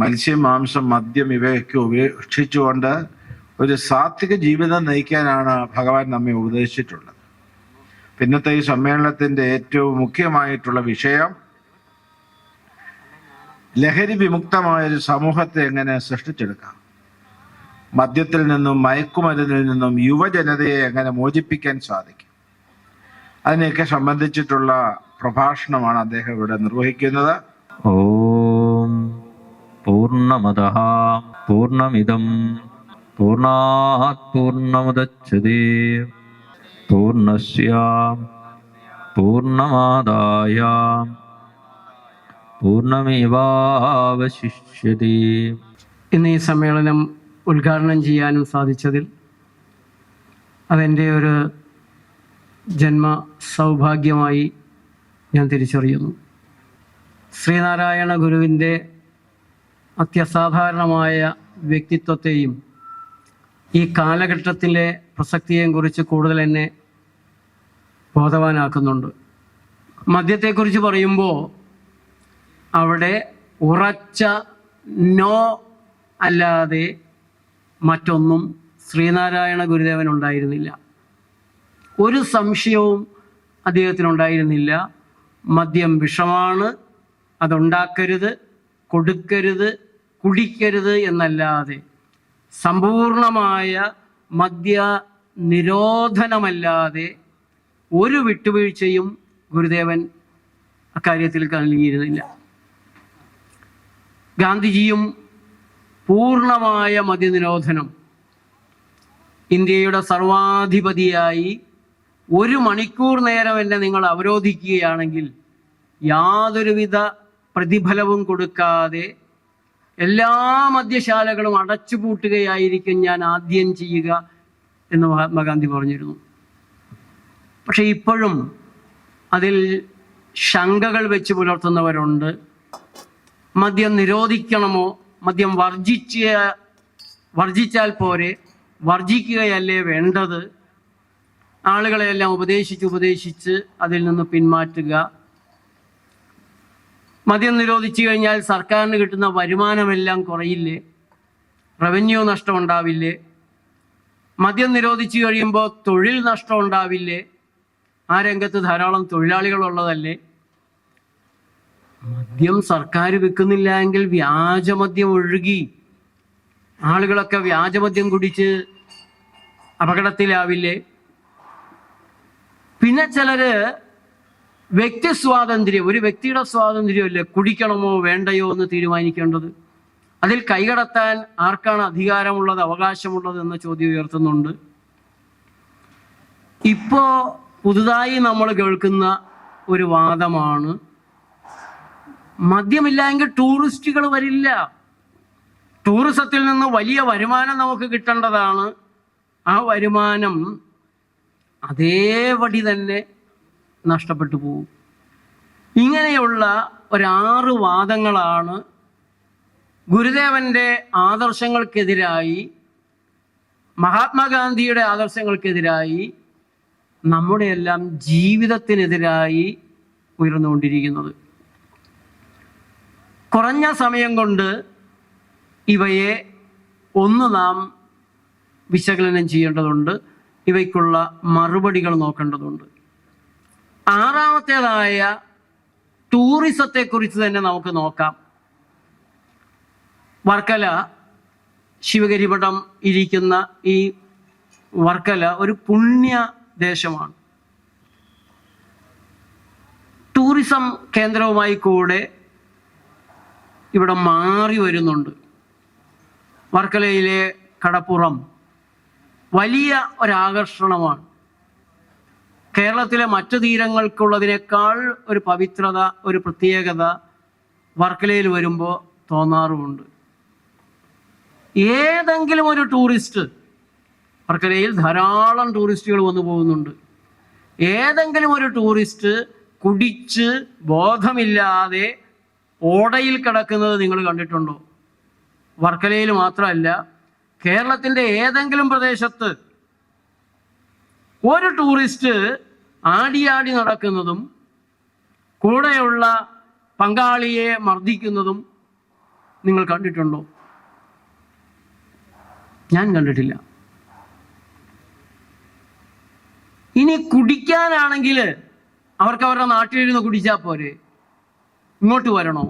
മത്സ്യം, മാംസം, മദ്യം ഇവയൊക്കെ ഉപേക്ഷിച്ചുകൊണ്ട് ഒരു സാത്വിക ജീവിതം നയിക്കാനാണ് ഭഗവാൻ നമ്മെ ഉപദേശിച്ചിട്ടുള്ളത്. ഇന്നത്തെ ഈ സമ്മേളനത്തിൻ്റെ ഏറ്റവും മുഖ്യമായിട്ടുള്ള വിഷയം ലഹരി വിമുക്തമായൊരു സമൂഹത്തെ എങ്ങനെ സൃഷ്ടിച്ചെടുക്കാം, മദ്യത്തിൽ നിന്നും മയക്കുമരുന്നിൽ നിന്നും യുവജനതയെ എങ്ങനെ മോചിപ്പിക്കാൻ സാധിക്കും, അതിനെയൊക്കെ സംബന്ധിച്ചിട്ടുള്ള പ്രഭാഷണമാണ് അദ്ദേഹം ഇവിടെ നിർവഹിക്കുന്നത്. ഓം പൂർണ്ണമദഃ പൂർണ്ണമിദം പൂർണ്ണാത് പൂർണ്ണമുദച്യതേ പൂർണ്ണസ്യ പൂർണ്ണമാദായ പൂർണ്ണമേവാവശിഷ്യതേ. ഇന്ന് ഈ സമ്മേളനം ഉദ്ഘാടനം ചെയ്യാനും സാധിച്ചതിൽ അതെൻ്റെ ഒരു ജന്മ സൗഭാഗ്യമായി ഞാൻ തിരിച്ചറിയുന്നു. ശ്രീനാരായണ ഗുരുവിൻ്റെ അത്യസാധാരണമായ വ്യക്തിത്വത്തെയും ഈ കാലഘട്ടത്തിലെ പ്രസക്തിയെയും കുറിച്ച് കൂടുതൽ എന്നെ ബോധവാനാക്കുന്നുണ്ട്. മദ്യത്തെക്കുറിച്ച് പറയുമ്പോൾ അവിടെ ഉറച്ച നോ അല്ലാതെ മറ്റൊന്നും ശ്രീനാരായണ ഗുരുദേവൻ ഉണ്ടായിരുന്നില്ല. ഒരു സംശയവും അദ്ദേഹത്തിനുണ്ടായിരുന്നില്ല. മദ്യം വിഷമാണ്, അതുണ്ടാക്കരുത്, കൊടുക്കരുത്, കുടിക്കരുത് എന്നല്ലാതെ സമ്പൂർണമായ മദ്യ നിരോധനമല്ലാതെ ഒരു വിട്ടുവീഴ്ചയും ഗുരുദേവൻ അക്കാര്യത്തിൽ നൽകിയിരുന്നില്ല. ഗാന്ധിജിയും പൂർണ്ണമായ മദ്യനിരോധനം ഇന്ത്യയുടെ സർവാധിപതിയായി 1 മണിക്കൂർ നേരം എന്നെ നിങ്ങൾ അവരോധിക്കുകയാണെങ്കിൽ യാതൊരുവിധ പ്രതിഫലവും കൊടുക്കാതെ എല്ലാ മദ്യശാലകളും അടച്ചുപൂട്ടുകയായിരിക്കും ഞാൻ ആദ്യം ചെയ്യുക എന്ന് മഹാത്മാഗാന്ധി പറഞ്ഞിരുന്നു. പക്ഷെ ഇപ്പോഴും അതിൽ ശങ്കകൾ വെച്ച് പുലർത്തുന്നവരുണ്ട്. മദ്യം നിരോധിക്കണമോ, മദ്യം വർജിച്ചാൽ പോരെ, വർജിക്കുകയല്ലേ വേണ്ടത്, ആളുകളെയെല്ലാം ഉപദേശിച്ച് അതിൽ നിന്ന് പിന്മാറ്റുക, മദ്യം നിരോധിച്ചു കഴിഞ്ഞാൽ സർക്കാരിന് കിട്ടുന്ന വരുമാനമെല്ലാം കുറയില്ലേ, റവന്യൂ നഷ്ടം ഉണ്ടാവില്ലേ, മദ്യം നിരോധിച്ചു കഴിയുമ്പോൾ തൊഴിൽ നഷ്ടം ഉണ്ടാവില്ലേ, ആ രംഗത്ത് ധാരാളം തൊഴിലാളികളുള്ളതല്ലേ. മദ്യം സർക്കാർ വിൽക്കുന്നില്ല എങ്കിൽ വ്യാജമദ്യം ഒഴുകി ആളുകളൊക്കെ വ്യാജമദ്യം കുടിച്ച് അപകടത്തിലാവില്ലേ. പിന്നെ ചിലര് വ്യക്തി സ്വാതന്ത്ര്യം, ഒരു വ്യക്തിയുടെ സ്വാതന്ത്ര്യമല്ലേ കുടിക്കണമോ വേണ്ടയോ എന്ന് തീരുമാനിക്കേണ്ടത്. അതിൽ കൈകടത്താൻ ആർക്കാണ് അധികാരമുള്ളത്, അവകാശമുള്ളത് എന്ന ചോദ്യം ഉയർത്തുന്നുണ്ട്. ഇപ്പോ പുതുതായി നമ്മൾ കേൾക്കുന്ന ഒരു വാദമാണ് മദ്യമില്ല എങ്കിൽ ടൂറിസ്റ്റുകൾ വരില്ല, ടൂറിസത്തിൽ നിന്ന് വലിയ വരുമാനം നമുക്ക് കിട്ടേണ്ടതാണ്, ആ വരുമാനം അതേപടി തന്നെ നഷ്ടപ്പെട്ടു പോകും. ഇങ്ങനെയുള്ള 6 വാദങ്ങളാണ് ഗുരുദേവന്റെ ആദർശങ്ങൾക്കെതിരായി, മഹാത്മാഗാന്ധിയുടെ ആദർശങ്ങൾക്കെതിരായി, നമ്മുടെ എല്ലാം ജീവിതത്തിനെതിരായി ഉയർന്നുകൊണ്ടിരിക്കുന്നത്. കുറഞ്ഞ സമയം കൊണ്ട് ഇവയെ നാം വിശകലനം ചെയ്യേണ്ടതുണ്ട്, ഇവയ്ക്കുള്ള മറുപടികൾ നോക്കേണ്ടതുണ്ട്. 6ാമത്തേതായ ടൂറിസത്തെക്കുറിച്ച് തന്നെ നമുക്ക് നോക്കാം. വർക്കല ശിവഗിരിപടം ഇരിക്കുന്ന ഈ വർക്കല ഒരു പുണ്യ ദേശമാണ്. ടൂറിസം കേന്ദ്രവുമായി കൂടെ ഇവിടെ മാറി വരുന്നുണ്ട്. വർക്കലയിലെ കടപ്പുറം വലിയ ഒരാകർഷണമാണ്. കേരളത്തിലെ മറ്റു തീരങ്ങൾക്കുള്ളതിനേക്കാൾ ഒരു പവിത്രത, ഒരു പ്രത്യേകത വർക്കലയിൽ വരുമ്പോൾ തോന്നാറുമുണ്ട്. ഏതെങ്കിലും ഒരു ടൂറിസ്റ്റ്, വർക്കലയിൽ ധാരാളം ടൂറിസ്റ്റുകൾ വന്നു പോകുന്നുണ്ട്, ഏതെങ്കിലും ഒരു ടൂറിസ്റ്റ് കുടിച്ച് ബോധമില്ലാതെ ഓടയിൽ കിടക്കുന്നത് നിങ്ങൾ കണ്ടിട്ടുണ്ടോ? വർക്കലയിൽ മാത്രമല്ല, കേരളത്തിൻ്റെ ഏതെങ്കിലും പ്രദേശത്ത് ഒരു ടൂറിസ്റ്റ് ആടിയാടി നടക്കുന്നതും കൂടെയുള്ള പങ്കാളിയെ മർദ്ദിക്കുന്നതും നിങ്ങൾ കണ്ടിട്ടുണ്ടോ? ഞാൻ കണ്ടിട്ടില്ല. ഇനി കുടിക്കാനാണെങ്കിൽ അവർക്ക് അവരുടെ നാട്ടിലിരുന്ന് കുടിച്ചാൽ പോരെ, ഇങ്ങോട്ട് വരണോ?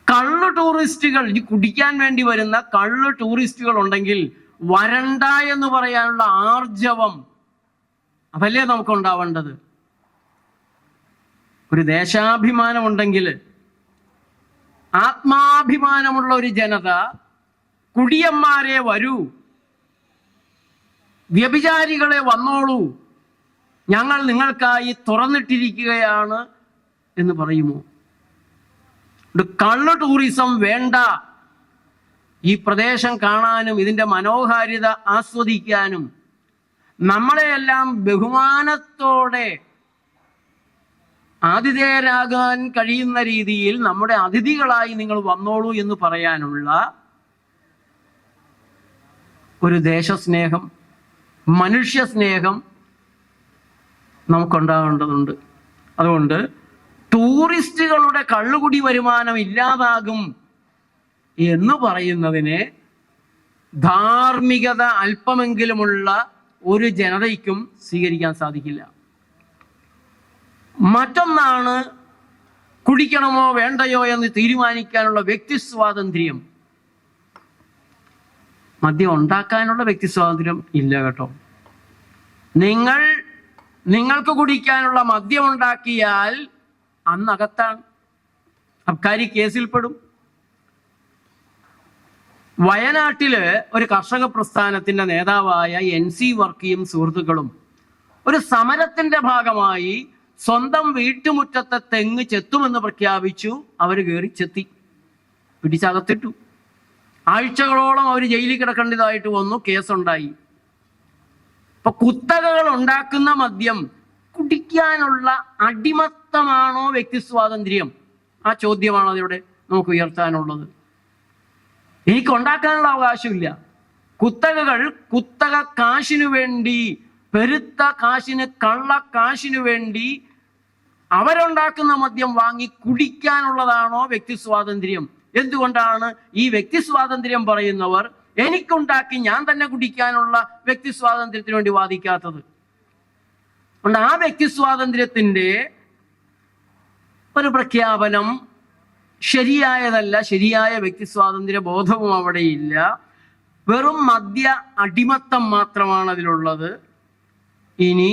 കള്ള് ടൂറിസ്റ്റുകൾ, ഈ കുടിക്കാൻ വേണ്ടി വരുന്ന കള്ള് ടൂറിസ്റ്റുകൾ ഉണ്ടെങ്കിൽ വരണ്ട എന്ന് പറയാനുള്ള ആർജവം അതല്ലേ നമുക്കുണ്ടാവേണ്ടത്. ഒരു ദേശാഭിമാനം ഉണ്ടെങ്കിൽ, ആത്മാഭിമാനമുള്ള ഒരു ജനത കുടിയന്മാരെ വരൂ, വ്യഭിചാരികളെ വന്നോളൂ, ഞങ്ങൾ നിങ്ങൾക്കായി തുറന്നിട്ടിരിക്കുകയാണ് എന്ന് പറയുമോ? കള്ള് ടൂറിസം വേണ്ട. ഈ പ്രദേശം കാണാനും ഇതിൻ്റെ മനോഹാരിത ആസ്വദിക്കാനും നമ്മളെയെല്ലാം ബഹുമാനത്തോടെ ആതിഥേയരാകാൻ കഴിയുന്ന രീതിയിൽ നമ്മുടെ അതിഥികളായി നിങ്ങൾ വന്നോളൂ എന്ന് പറയാനുള്ള ഒരു ദേശസ്നേഹം, മനുഷ്യസ്നേഹം നമുക്കുണ്ടാകേണ്ടതുണ്ട്. അതുകൊണ്ട് ടൂറിസ്റ്റുകളുടെ കള്ളുകുടി വരുമാനം ഇല്ലാതാകും എന്ന് പറയുന്നതിനെ ധാർമ്മികത അല്പമെങ്കിലുമുള്ള ഒരു ജനതയ്ക്കും സ്വീകരിക്കാൻ സാധിക്കില്ല. മറ്റൊന്നാണ് കുടിക്കണമോ വേണ്ടയോ എന്ന് തീരുമാനിക്കാനുള്ള വ്യക്തി സ്വാതന്ത്ര്യം. മദ്യം ഉണ്ടാക്കാനുള്ള വ്യക്തി സ്വാതന്ത്ര്യം ഇല്ല കേട്ടോ. നിങ്ങൾക്ക് കുടിക്കാനുള്ള മദ്യം ഉണ്ടാക്കിയാൽ അന്നകത്താണ്, അബ്കാരി കേസിൽപ്പെടും. വയനാട്ടില് ഒരു കർഷക പ്രസ്ഥാനത്തിന്റെ നേതാവായ NC വർക്കിയും സുഹൃത്തുക്കളും ഒരു സമരത്തിന്റെ ഭാഗമായി സ്വന്തം വീട്ടുമുറ്റത്തെ തെങ്ങ് ചെത്തുമെന്ന് പ്രഖ്യാപിച്ചു. അവർ കയറി ചെത്തി, പിടിച്ചകത്തിട്ടു. ആഴ്ചകളോളം അവർ ജയിലിൽ കിടക്കേണ്ടതായിട്ട് വന്നു, കേസുണ്ടായി. ഇപ്പൊ കുത്തകകൾ ഉണ്ടാക്കുന്ന മദ്യം കുടിക്കാനുള്ള അടിമത്തമാണോ വ്യക്തി സ്വാതന്ത്ര്യം? ആ ചോദ്യമാണ് അതിവിടെ നമുക്ക് ഉയർത്താനുള്ളത്. എനിക്ക് ഉണ്ടാക്കാനുള്ള അവകാശമില്ല. കുത്തകകൾ കുത്തക കാശിനു വേണ്ടി, പെരുത്ത കാശിന്, കള്ള കാശിനു വേണ്ടി അവരുണ്ടാക്കുന്ന മദ്യം വാങ്ങി കുടിക്കാനുള്ളതാണോ വ്യക്തി സ്വാതന്ത്ര്യം? എന്തുകൊണ്ടാണ് ഈ വ്യക്തി സ്വാതന്ത്ര്യം പറയുന്നവർ എനിക്കുണ്ടാക്കി ഞാൻ തന്നെ കുടിക്കാനുള്ള വ്യക്തി സ്വാതന്ത്ര്യത്തിന് വേണ്ടി വാദിക്കാത്തത്? അതുകൊണ്ട് ആ വ്യക്തി സ്വാതന്ത്ര്യത്തിന്റെ ഒരു പ്രഖ്യാപനം ശരിയായതല്ല. ശരിയായ വ്യക്തി സ്വാതന്ത്ര്യ ബോധവും അവിടെയില്ല. വെറും മദ്യ അടിമത്തം മാത്രമാണ് അതിലുള്ളത്. ഇനി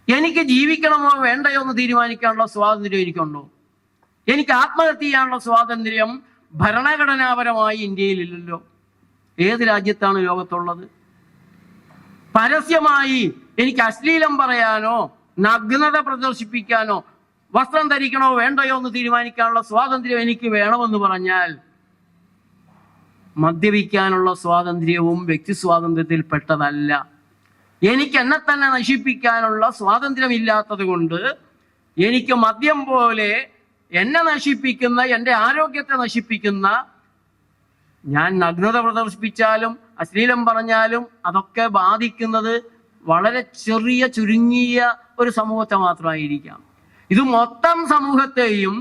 എനിക്ക് ജീവിക്കണമോ വേണ്ടയോ എന്ന് തീരുമാനിക്കാനുള്ള സ്വാതന്ത്ര്യം എനിക്കുണ്ടോ? എനിക്ക് ആത്മഹത്യ ചെയ്യാനുള്ള സ്വാതന്ത്ര്യം ഭരണഘടനാപരമായി ഇന്ത്യയിലില്ലല്ലോ. ഏത് രാജ്യത്താണ് ലോകത്തുള്ളത്? പരസ്യമായി എനിക്ക് അശ്ലീലം പറയാനോ നഗ്നത പ്രദർശിപ്പിക്കാനോ വസ്ത്രം ധരിക്കണോ വേണ്ടയോ എന്ന് തീരുമാനിക്കാനുള്ള സ്വാതന്ത്ര്യം എനിക്ക് വേണമെന്ന് പറഞ്ഞാൽ മദ്യപിക്കാനുള്ള സ്വാതന്ത്ര്യവും വ്യക്തി സ്വാതന്ത്ര്യത്തിൽ പെട്ടതല്ല. എനിക്ക് എന്നെ തന്നെ നശിപ്പിക്കാനുള്ള സ്വാതന്ത്ര്യമില്ലാത്തത് കൊണ്ട് എനിക്ക് മദ്യം പോലെ എന്നെ നശിപ്പിക്കുന്ന, എൻ്റെ ആരോഗ്യത്തെ നശിപ്പിക്കുന്ന, ഞാൻ നഗ്നത പ്രദർശിപ്പിച്ചാലും അശ്ലീലം പറഞ്ഞാലും അതൊക്കെ ബാധിക്കുന്നത് വളരെ ചെറിയ ചുരുങ്ങിയ ഒരു സമൂഹത്തെ മാത്രമായിരിക്കാം. ഇത് മൊത്തം സമൂഹത്തെയും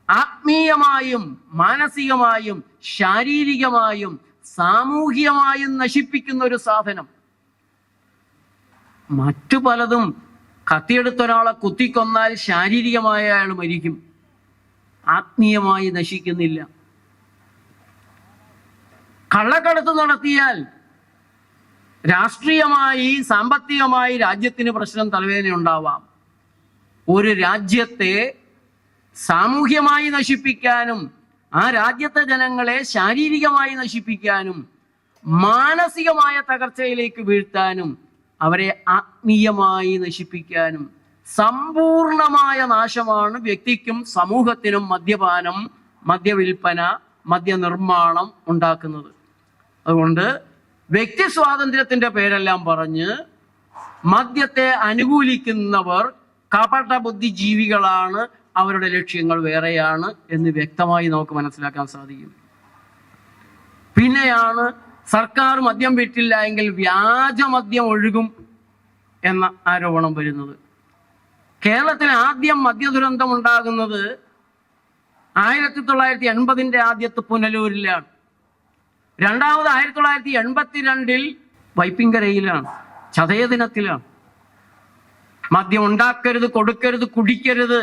ആത്മീയമായും മാനസികമായും ശാരീരികമായും സാമൂഹികമായും നശിപ്പിക്കുന്ന ഒരു സാധനം. മറ്റു പലതും കത്തിയെടുത്ത ഒരാളെ കുത്തിക്കൊന്നാൽ ശാരീരികമായ അയാൾ മരിക്കും, ആത്മീയമായി നശിക്കുന്നില്ല. കള്ളക്കടത്ത് നടത്തിയാൽ രാഷ്ട്രീയമായി സാമ്പത്തികമായി രാജ്യത്തിന് പ്രശ്നം, തലവേദന ഉണ്ടാവാം. ഒരു രാജ്യത്തെ സാമൂഹ്യമായി നശിപ്പിക്കാനും ആ രാജ്യത്തെ ജനങ്ങളെ ശാരീരികമായി നശിപ്പിക്കാനും മാനസികമായ തകർച്ചയിലേക്ക് വീഴ്ത്താനും അവരെ ആത്മീയമായി നശിപ്പിക്കാനും സമ്പൂർണമായ നാശമാണ് വ്യക്തിക്കും സമൂഹത്തിനും മദ്യപാനം, മദ്യവിൽപ്പന, മദ്യനിർമ്മാണം ഉണ്ടാക്കുന്നത്. അതുകൊണ്ട് വ്യക്തി സ്വാതന്ത്ര്യത്തിന്റെ പേരെല്ലാം പറഞ്ഞ് മദ്യത്തെ അനുകൂലിക്കുന്നവർ കപട ബുദ്ധിജീവികളാണ്, അവരുടെ ലക്ഷ്യങ്ങൾ വേറെയാണ് എന്ന് വ്യക്തമായി നമുക്ക് മനസ്സിലാക്കാൻ സാധിക്കും. പിന്നെയാണ് സർക്കാർ മദ്യം വിറ്റില്ല എങ്കിൽ വ്യാജമദ്യം ഒഴുകും എന്ന ആരോപണം വരുന്നത്. കേരളത്തിൽ ആദ്യം മദ്യദുരന്തം ഉണ്ടാകുന്നത് 1980 ആദ്യത്തെ പുനലൂരിലാണ്. രണ്ടാമത് 1982 വൈപ്പിങ്കരയിലാണ്, ചതയദിനത്തിലാണ്. മദ്യം ഉണ്ടാക്കരുത്, കൊടുക്കരുത്, കുടിക്കരുത്,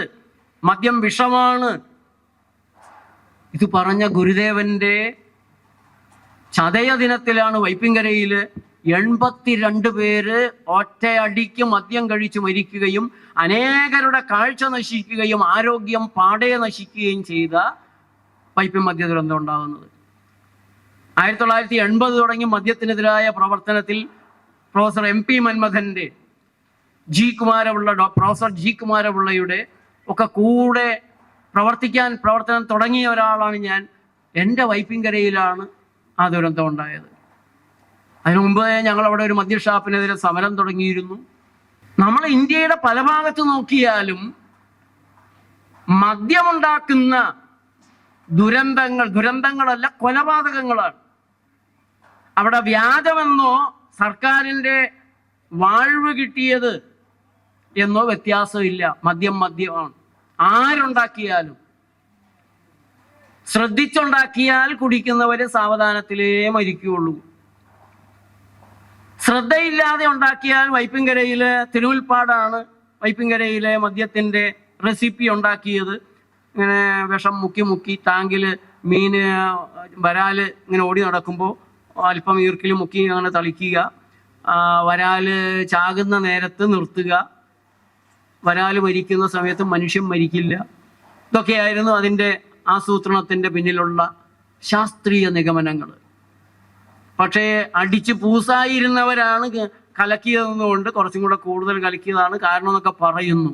മദ്യം വിഷമാണ്. ഇത് പറഞ്ഞ ഗുരുദേവന്റെ ചതയദിനത്തിലാണ് വൈപ്പിങ്കരയിൽ 82 പേര് ഒറ്റയടിക്ക് മദ്യം കഴിച്ച് മരിക്കുകയും അനേകരുടെ കാഴ്ച നശിക്കുകയും ആരോഗ്യം പാടെ നശിക്കുകയും ചെയ്ത വൈപ്പിൻ മദ്യ ദുരന്തം ഉണ്ടാകുന്നത്. 1980 തുടങ്ങി മദ്യത്തിനെതിരായ പ്രവർത്തനത്തിൽ പ്രൊഫസർ MP മന്മഥന്റെ, പ്രൊഫസർ ജി കുമാരപിള്ളയുടെ ഒക്കെ കൂടെ പ്രവർത്തനം തുടങ്ങിയ ഒരാളാണ് ഞാൻ. എൻ്റെ വൈപ്പിങ്കരയിലാണ് ആ ദുരന്തം ഉണ്ടായത്. അതിനു മുമ്പ് ഞങ്ങൾ അവിടെ ഒരു മദ്യഷാപ്പിനെതിരെ സമരം തുടങ്ങിയിരുന്നു. നമ്മൾ ഇന്ത്യയുടെ പല ഭാഗത്ത് നോക്കിയാലും മദ്യമുണ്ടാക്കുന്ന ദുരന്തങ്ങളല്ല, കൊലപാതകങ്ങളാണ്. അവിടെ വ്യാജമെന്നോ സർക്കാരിൻ്റെ വാഴ്വ് കിട്ടിയത് എന്നോ വ്യത്യാസമില്ല. മദ്യമാണ്. ആരുണ്ടാക്കിയാലും ശ്രദ്ധിച്ചുണ്ടാക്കിയാൽ കുടിക്കുന്നവര് സാവധാനത്തിലേ മരിക്കുകയുള്ളൂ. ശ്രദ്ധയില്ലാതെ ഉണ്ടാക്കിയാൽ, വൈപ്പിങ്കരയിലെ തിരുമുൽപ്പാടാണ് വൈപ്പിങ്കരയിലെ മദ്യത്തിൻ്റെ റെസിപ്പി ഉണ്ടാക്കിയത്. ഇങ്ങനെ വിഷം മുക്കി ടാങ്കിൽ മീന് വരാല് ഇങ്ങനെ ഓടി നടക്കുമ്പോൾ അല്പം ഈർക്കിൽ മുക്കി അങ്ങനെ തളിക്കുക, വരാല് ചാകുന്ന നേരത്ത് നിർത്തുക, വരാല് മരിക്കുന്ന സമയത്ത് മനുഷ്യൻ മരിക്കില്ല. ഇതൊക്കെയായിരുന്നു അതിൻ്റെ ആസൂത്രണത്തിൻ്റെ പിന്നിലുള്ള ശാസ്ത്രീയ നിഗമനങ്ങൾ. പക്ഷേ അടിച്ച് പൂസായിരുന്നവരാണ് കലക്കിയതെന്നുകൊണ്ട് കുറച്ചും കൂടെ കൂടുതൽ കലക്കിയതാണ് കാരണം എന്നൊക്കെ പറയുന്നു.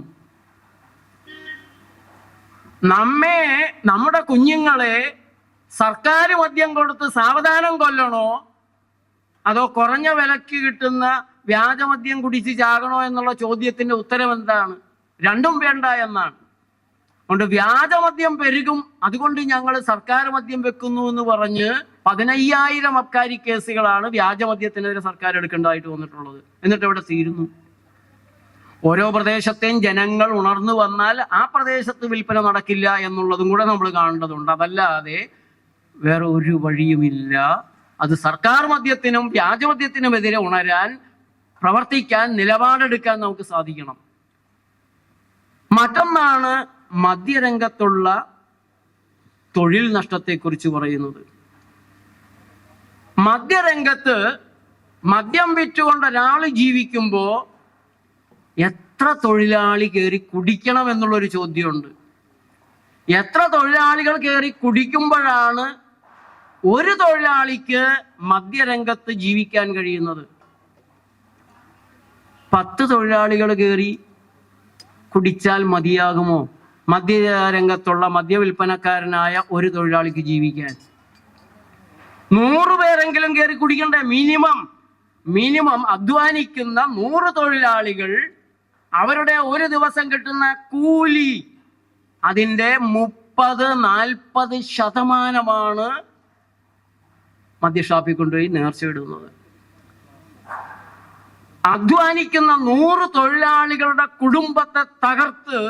നമ്മുടെ കുഞ്ഞുങ്ങളെ സർക്കാർ മദ്യം കൊടുത്ത് സാവധാനം കൊല്ലണോ അതോ കുറഞ്ഞ വിലക്ക് കിട്ടുന്ന വ്യാജമദ്യം കുടിച്ച് ചാകണോ എന്നുള്ള ചോദ്യത്തിന്റെ ഉത്തരം എന്താണ്? രണ്ടും വേണ്ട എന്നാണ്. അതുകൊണ്ട് വ്യാജമദ്യം പെരുകും, അതുകൊണ്ട് ഞങ്ങൾ സർക്കാർ മദ്യം വെക്കുന്നു എന്ന് പറഞ്ഞ് 15,000 അബ്കാരി കേസുകളാണ് വ്യാജമദ്യത്തിനെതിരെ സർക്കാർ എടുക്കേണ്ടതായിട്ട് വന്നിട്ടുള്ളത്. എന്നിട്ട് ഇവിടെ തീരുന്നു. ഓരോ പ്രദേശത്തെയും ജനങ്ങൾ ഉണർന്നു വന്നാൽ ആ പ്രദേശത്ത് വിൽപ്പന നടക്കില്ല എന്നുള്ളതും കൂടെ നമ്മൾ കാണേണ്ടതുണ്ട്. അതല്ലാതെ വേറെ ഒരു വഴിയുമില്ല. അത് സർക്കാർ മദ്യത്തിനും വ്യാജമദ്യത്തിനുമെതിരെ ഉണരാൻ, പ്രവർത്തിക്കാൻ, നിലപാടെടുക്കാൻ നമുക്ക് സാധിക്കണം. മറ്റൊന്നാണ് മദ്യരംഗത്തുള്ള തൊഴിൽ നഷ്ടത്തെക്കുറിച്ച് പറയുന്നത്. മദ്യരംഗത്ത് മദ്യം വിറ്റുകൊണ്ട് ഒരാൾ ജീവിക്കുമ്പോൾ എത്ര തൊഴിലാളി കയറി കുടിക്കണം എന്നുള്ളൊരു ചോദ്യമുണ്ട്. എത്ര തൊഴിലാളികൾ കയറി കുടിക്കുമ്പോഴാണ് ഒരു തൊഴിലാളിക്ക് മദ്യരംഗത്ത് ജീവിക്കാൻ കഴിയുന്നത്? 10 തൊഴിലാളികൾ കയറി കുടിച്ചാൽ മതിയാകുമോ മദ്യരംഗത്തുള്ള മദ്യവിൽപ്പനക്കാരനായ ഒരു തൊഴിലാളിക്ക് ജീവിക്കാൻ? 100 പേരെങ്കിലും കയറി കുടിക്കണ്ടേ? മിനിമം അധ്വാനിക്കുന്ന 100 തൊഴിലാളികൾ അവരുടെ ഒരു ദിവസം കിട്ടുന്ന കൂലി അതിൻ്റെ 30-40% മദ്യഷാപ്പിൽ കൊണ്ടുപോയി നേർച്ചയിടുന്നത്. അധ്വാനിക്കുന്ന 100 തൊഴിലാളികളുടെ കുടുംബത്തെ തകർത്ത്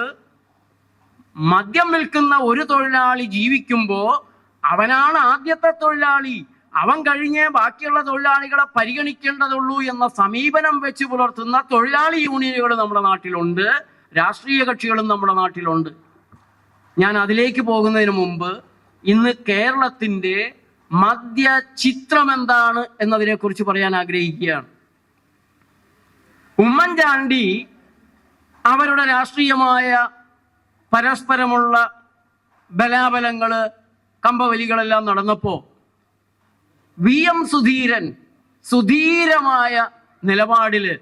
മദ്യം വിൽക്കുന്ന ഒരു തൊഴിലാളി ജീവിക്കുമ്പോൾ അവനാണ് ആദ്യത്തെ തൊഴിലാളി, അവൻ കഴിഞ്ഞേ ബാക്കിയുള്ള തൊഴിലാളികളെ പരിഗണിക്കേണ്ടതുള്ളൂ എന്ന സമീപനം വെച്ച് പുലർത്തുന്ന തൊഴിലാളി യൂണിയനുകൾ നമ്മുടെ നാട്ടിലുണ്ട്, രാഷ്ട്രീയ കക്ഷികളും നമ്മുടെ നാട്ടിലുണ്ട്. ഞാൻ അതിലേക്ക് പോകുന്നതിന് മുമ്പ് ഇന്ന് കേരളത്തിൻ്റെ മദ്യ ചിത്രം എന്താണ് എന്നതിനെക്കുറിച്ച് പറയാൻ ആഗ്രഹിക്കുകയാണ്. ഉമ്മൻചാണ്ടി അവരുടെ രാഷ്ട്രീയമായ പരസ്പരമുള്ള ബലാബലങ്ങള്, കമ്പവലികളെല്ലാം നടന്നപ്പോൾ VM സുധീരമായ നിലപാടില്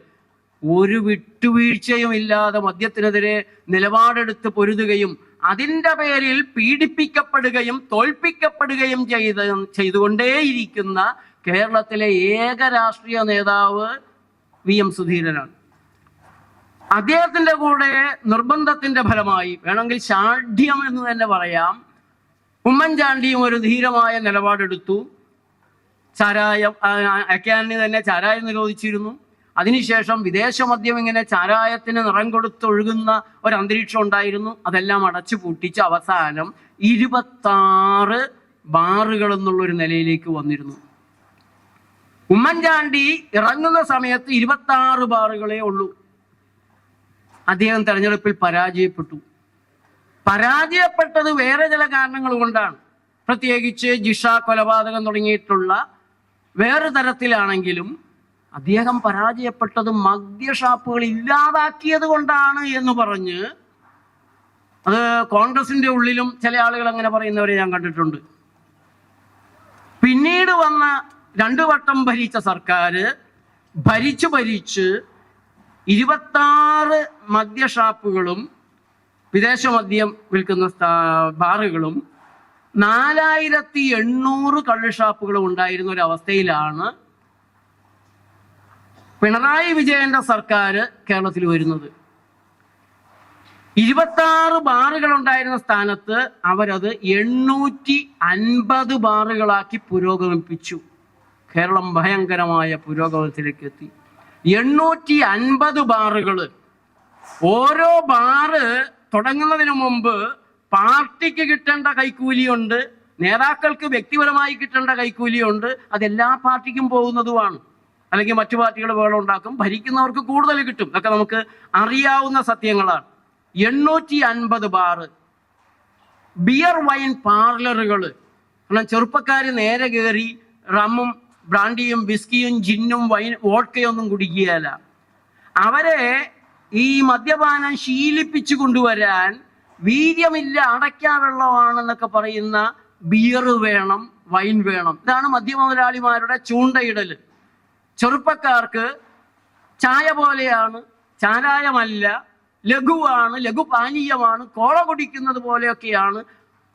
ഒരു വിട്ടുവീഴ്ചയും ഇല്ലാതെ മദ്യത്തിനെതിരെ നിലപാടെടുത്ത് പൊരുതുകയും അതിൻ്റെ പേരിൽ പീഡിപ്പിക്കപ്പെടുകയും തോൽപ്പിക്കപ്പെടുകയും ചെയ്തുകൊണ്ടേയിരിക്കുന്ന കേരളത്തിലെ ഏക രാഷ്ട്രീയ നേതാവ് VM സുധീരനാണ്. അദ്ദേഹത്തിൻ്റെ കൂടെ നിർബന്ധത്തിന്റെ ഫലമായി, വേണമെങ്കിൽ ശാഠ്യം എന്ന് തന്നെ പറയാം, ഉമ്മൻചാണ്ടിയും ഒരു ധീരമായ നിലപാടെടുത്തു. അക്കാനി തന്നെ ചാരായം നിരോധിച്ചിരുന്നു. അതിനുശേഷം വിദേശ മദ്യം ഇങ്ങനെ ചാരായത്തിന് നിറം കൊടുത്തൊഴുകുന്ന ഒരു അന്തരീക്ഷം ഉണ്ടായിരുന്നു. അതെല്ലാം അടച്ചു പൂട്ടിച്ച് അവസാനം 26 ബാറുകൾ എന്നുള്ളൊരു നിലയിലേക്ക് വന്നിരുന്നു. ഉമ്മൻചാണ്ടി ഇറങ്ങുന്ന സമയത്ത് 26 ബാറുകളേ ഉള്ളൂ. അദ്ദേഹം തെരഞ്ഞെടുപ്പിൽ പരാജയപ്പെട്ടത് വേറെ ചില കാരണങ്ങൾ കൊണ്ടാണ്. പ്രത്യേകിച്ച് ജിഷ കൊലപാതകം തുടങ്ങിയിട്ടുള്ള വേറെ തരത്തിലാണെങ്കിലും അദ്ദേഹം പരാജയപ്പെട്ടത് മദ്യഷാപ്പുകൾ ഇല്ലാതാക്കിയത് കൊണ്ടാണ് എന്ന് പറഞ്ഞ്, അത് കോൺഗ്രസിന്റെ ഉള്ളിലും ചില ആളുകൾ അങ്ങനെ പറയുന്നവരെ ഞാൻ കണ്ടിട്ടുണ്ട്. പിന്നീട് വന്ന 2 വട്ടം ഭരിച്ച സർക്കാർ ഭരിച്ച് 26 മദ്യഷാപ്പുകളും വിദേശ മദ്യം വിൽക്കുന്ന ബാറുകളും 4800 കള്ളുഷാപ്പുകളും ഉണ്ടായിരുന്ന ഒരു അവസ്ഥയിലാണ് പിണറായി വിജയന്റെ സർക്കാർ കേരളത്തിൽ വരുന്നത്. 26 ബാറുകൾ ഉണ്ടായിരുന്ന സ്ഥാനത്ത് അവരത് 850 ബാറുകളാക്കി പുരോഗമിപ്പിച്ചു. കേരളം ഭയങ്കരമായ പുരോഗമനത്തിലേക്ക് എത്തി. 850 ബാറുകൾ. ഓരോ ബാറ് തുടങ്ങുന്നതിന് മുമ്പ് പാർട്ടിക്ക് കിട്ടേണ്ട കൈക്കൂലിയുണ്ട്, നേതാക്കൾക്ക് വ്യക്തിപരമായി കിട്ടേണ്ട കൈക്കൂലിയുണ്ട്. അതെല്ലാ പാർട്ടിക്കും പോകുന്നതുമാണ്. അല്ലെങ്കിൽ മറ്റു പാർട്ടികൾ വേളം ഉണ്ടാക്കും, ഭരിക്കുന്നവർക്ക് കൂടുതൽ കിട്ടും. ഇതൊക്കെ നമുക്ക് അറിയാവുന്ന സത്യങ്ങളാണ്. 850 ബാറ്. ബിയർ വൈൻ പാർലറുകൾ. കാരണം ചെറുപ്പക്കാർ നേരെ കയറി റമ്മും ബ്രാൻഡിയും വിസ്കിയും ജിന്നും വോഡ്കയും ഒന്നും കുടിക്കുകയല്ല. അവരെ ഈ മദ്യപാനം ശീലിപ്പിച്ചു കൊണ്ടുവരാൻ വീര്യമില്ല, അടയ്ക്കാ വെള്ളമാണെന്നൊക്കെ പറയുന്ന ബിയർ വേണം, വൈൻ വേണം. ഇതാണ് മദ്യമുതലാളിമാരുടെ ചൂണ്ടയിടൽ. ചെറുപ്പക്കാർക്ക് ചായ പോലെയാണ്, ചാരായമല്ല, ലഘുവാണ്, ലഘുപാനീയമാണ്, കോള കുടിക്കുന്നത് പോലെയൊക്കെയാണ്.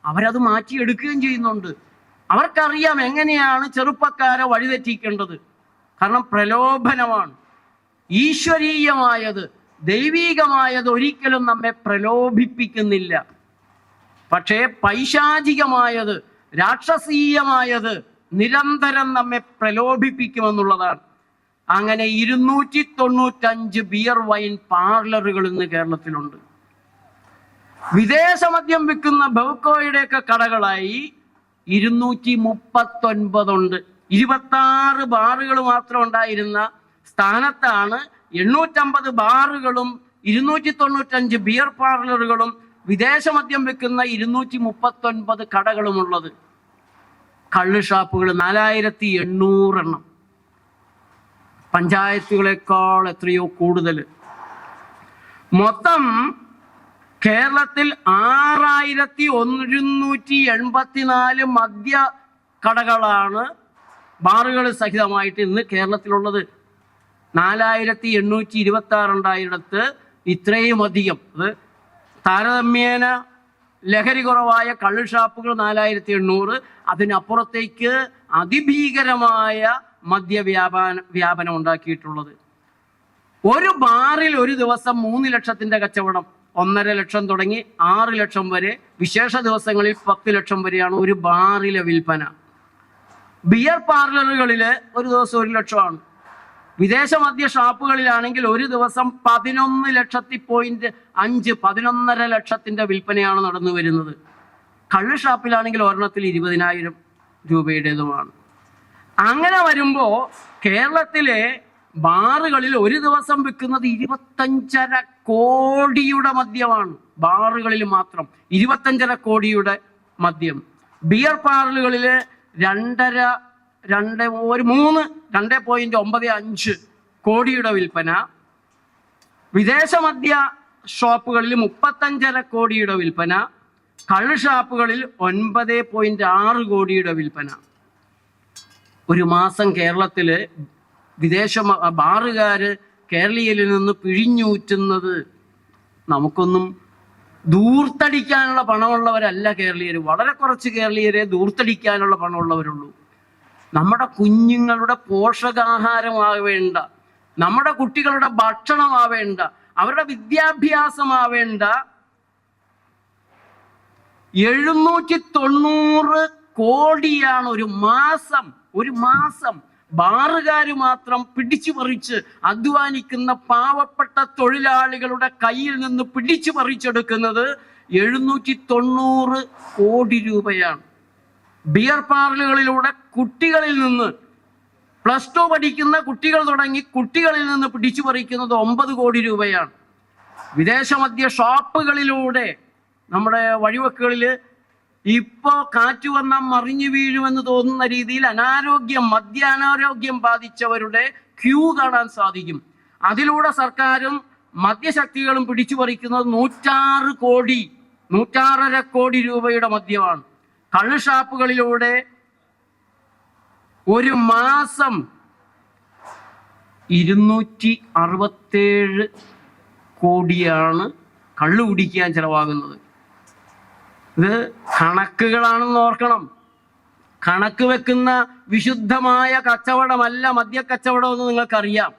അവരത് മാറ്റിയെടുക്കുകയും ചെയ്യുന്നുണ്ട്. അവർക്കറിയാം എങ്ങനെയാണ് ചെറുപ്പക്കാരെ വഴിതെറ്റിക്കേണ്ടത്. കാരണം പ്രലോഭനമാണ്. ഈശ്വരീയമായത്, ദൈവീകമായത് ഒരിക്കലും നമ്മെ പ്രലോഭിപ്പിക്കുന്നില്ല. പക്ഷേ പൈശാചികമായത്, രാക്ഷസീയമായത് നിരന്തരം നമ്മെ പ്രലോഭിപ്പിക്കുമെന്നുള്ളതാണ്. അങ്ങനെ 295 ബിയർ വൈൻ പാർലറുകൾ ഇന്ന് കേരളത്തിലുണ്ട്. വിദേശ മദ്യം വിൽക്കുന്ന ബെവ്കോയുടെയൊക്കെ കടകളായി 239 ഉണ്ട്. 26 ബാറുകൾ മാത്രം ഉണ്ടായിരുന്ന സ്ഥാനത്താണ് 850 ബാറുകളും 295 ബിയർ പാർലറുകളും വിദേശ മദ്യം വിൽക്കുന്ന 239 കടകളുമുള്ളത്. കള്ള് ഷാപ്പുകൾ 4800 എണ്ണം. പഞ്ചായത്തുകളെക്കാൾ എത്രയോ കൂടുതൽ. മൊത്തം കേരളത്തിൽ 6184 മദ്യ കടകളാണ്, ബാറുകൾ സഹിതമായിട്ട് ഇന്ന് കേരളത്തിലുള്ളത്. 4826 ഉണ്ടായിടത്ത് ഇത്രയും അധികം. അത് താരതമ്യേന ലഹരി കുറവായ കള്ള് ഷാപ്പുകൾ 4800. അതിനപ്പുറത്തേക്ക് അതിഭീകരമായ വ്യാപനം ഉണ്ടാക്കിയിട്ടുള്ളത്. ഒരു ബാറിൽ ഒരു ദിവസം 3 ലക്ഷത്തിന്റെ കച്ചവടം. 1.5 ലക്ഷം തുടങ്ങി 6 ലക്ഷം വരെ, വിശേഷ ദിവസങ്ങളിൽ 10 ലക്ഷം വരെയാണ് ഒരു ബാറിലെ വിൽപ്പന. ബിയർ പാർലറുകളിൽ ഒരു ദിവസം 1 ലക്ഷമാണ്. വിദേശ മദ്യ ഷാപ്പുകളിലാണെങ്കിൽ ഒരു ദിവസം 11.5 ലക്ഷത്തിന്റെ വിൽപ്പനയാണ് നടന്നു വരുന്നത്. കള്ള് ഷാപ്പിലാണെങ്കിൽ ഒരെണ്ണത്തിൽ 20,000 രൂപയുടേതുമാണ്. അങ്ങനെ വരുമ്പോൾ കേരളത്തിലെ ബാറുകളിൽ ഒരു ദിവസം വിൽക്കുന്നത് 25.5 കോടിയുടെ മദ്യമാണ്. ബാറുകളിൽ മാത്രം 25.5 കോടിയുടെ മദ്യം. ബിയർ പാർലറുകളിൽ 2.95 കോടിയുടെ വിൽപ്പന. വിദേശ മദ്യ ഷോപ്പുകളിൽ 35.5 കോടിയുടെ വിൽപ്പന. കള്ള് ഷാപ്പുകളിൽ 9.6 കോടിയുടെ വിൽപ്പന. ഒരു മാസം കേരളത്തിൽ വിദേശ ബാറുകാർ കേരളീയയിൽ നിന്ന് പിഴിഞ്ഞൂറ്റുന്നത്, നമുക്കൊന്നും ദൂർത്തടിക്കാനുള്ള പണമുള്ളവരല്ല കേരളീയർ. വളരെ കുറച്ച് കേരളീയരെ ദൂർത്തടിക്കാനുള്ള പണമുള്ളവരുള്ളൂ. നമ്മുടെ കുഞ്ഞുങ്ങളുടെ പോഷകാഹാരമാവേണ്ട, നമ്മുടെ കുട്ടികളുടെ ഭക്ഷണമാവേണ്ട, അവരുടെ വിദ്യാഭ്യാസമാവേണ്ട 790 കോടിയാണ് ഒരു മാസം ബാറുകാർ മാത്രം പിടിച്ചു പറിച്ച് അധ്വാനിക്കുന്ന പാവപ്പെട്ട തൊഴിലാളികളുടെ കയ്യിൽ നിന്ന് പിടിച്ചു പറിച്ചെടുക്കുന്നത് 790 കോടി രൂപയാണ്. ബിയർ പാർലറുകളിലൂടെ കുട്ടികളിൽ നിന്ന് +2 പഠിക്കുന്ന കുട്ടികൾ തുടങ്ങി കുട്ടികളിൽ നിന്ന് പിടിച്ചു പറിക്കുന്നത് 9 കോടി രൂപയാണ്. വിദേശ മദ്യ ഷോപ്പുകളിലൂടെ നമ്മുടെ വഴിവക്കുകളിൽ ഇപ്പോൾ കാറ്റ് വന്നാൽ മറിഞ്ഞു വീഴുമെന്ന് തോന്നുന്ന രീതിയിൽ മദ്യാനാരോഗ്യം ബാധിച്ചവരുടെ ക്യൂ കാണാൻ സാധിക്കും. അതിലൂടെ സർക്കാരും മദ്യശക്തികളും പിടിച്ചു പറിക്കുന്നത് 106.5 കോടി രൂപയുടെ മദ്യമാണ്. കള്ളുഷാപ്പുകളിലൂടെ ഒരു മാസം 267 കോടിയാണ് കള്ളു കുടിക്കാൻ ചെലവാകുന്നത്. ഇത് കണക്കുകളാണെന്ന് ഓർക്കണം. കണക്ക് വെക്കുന്ന വിശുദ്ധമായ കച്ചവടമല്ല മദ്യക്കച്ചവടം എന്ന് നിങ്ങൾക്കറിയാം.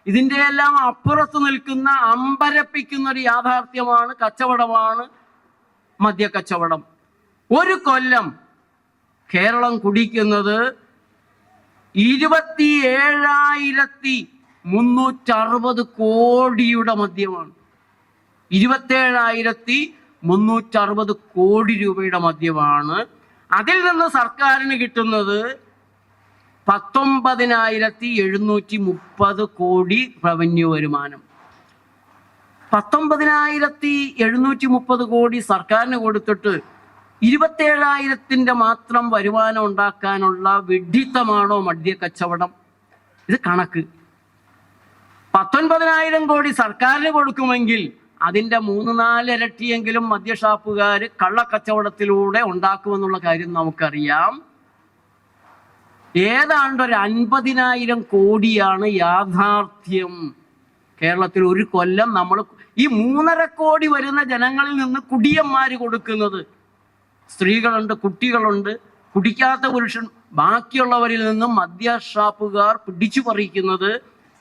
ഇതിൻ്റെ എല്ലാം അപ്പുറത്ത് നിൽക്കുന്ന അമ്പരപ്പിക്കുന്ന ഒരു യാഥാർത്ഥ്യമാണ് കച്ചവടമാണ് മദ്യക്കച്ചവടം. ഒരു കൊല്ലം കേരളം കുടിക്കുന്നത് 27,360 കോടിയുടെ മദ്യമാണ്. 27,360 കോടി രൂപയുടെ മദ്യമാണ്. അതിൽ നിന്ന് സർക്കാരിന് കിട്ടുന്നത് 19,730 കോടി റവന്യൂ വരുമാനം. 19,730 കോടി സർക്കാരിന് കൊടുത്തിട്ട് 27,000 മാത്രം വരുമാനം ഉണ്ടാക്കാനുള്ള വിഡ്ഢിത്തമാണോ മദ്യക്കച്ചവടം? ഇത് കണക്ക്. 19,000 കോടി സർക്കാരിന് കൊടുക്കുമെങ്കിൽ അതിൻ്റെ 3-4 ഇരട്ടിയെങ്കിലും മദ്യഷാപ്പുകാർ കള്ളക്കച്ചവടത്തിലൂടെ ഉണ്ടാക്കുമെന്നുള്ള കാര്യം നമുക്കറിയാം. ഏതാണ്ട് ഒരു 50,000 കോടിയാണ് യാഥാർത്ഥ്യം. കേരളത്തിൽ ഒരു കൊല്ലം നമ്മൾ ഈ 3.5 കോടി വരുന്ന ജനങ്ങളിൽ നിന്ന് കുടിയന്മാർ കൊടുക്കുന്നത്. സ്ത്രീകളുണ്ട്, കുട്ടികളുണ്ട്, കുടിക്കാത്ത പുരുഷൻ, ബാക്കിയുള്ളവരിൽ നിന്നും മദ്യഷാപ്പുകാർ പിടിച്ചു പറിക്കുന്നത്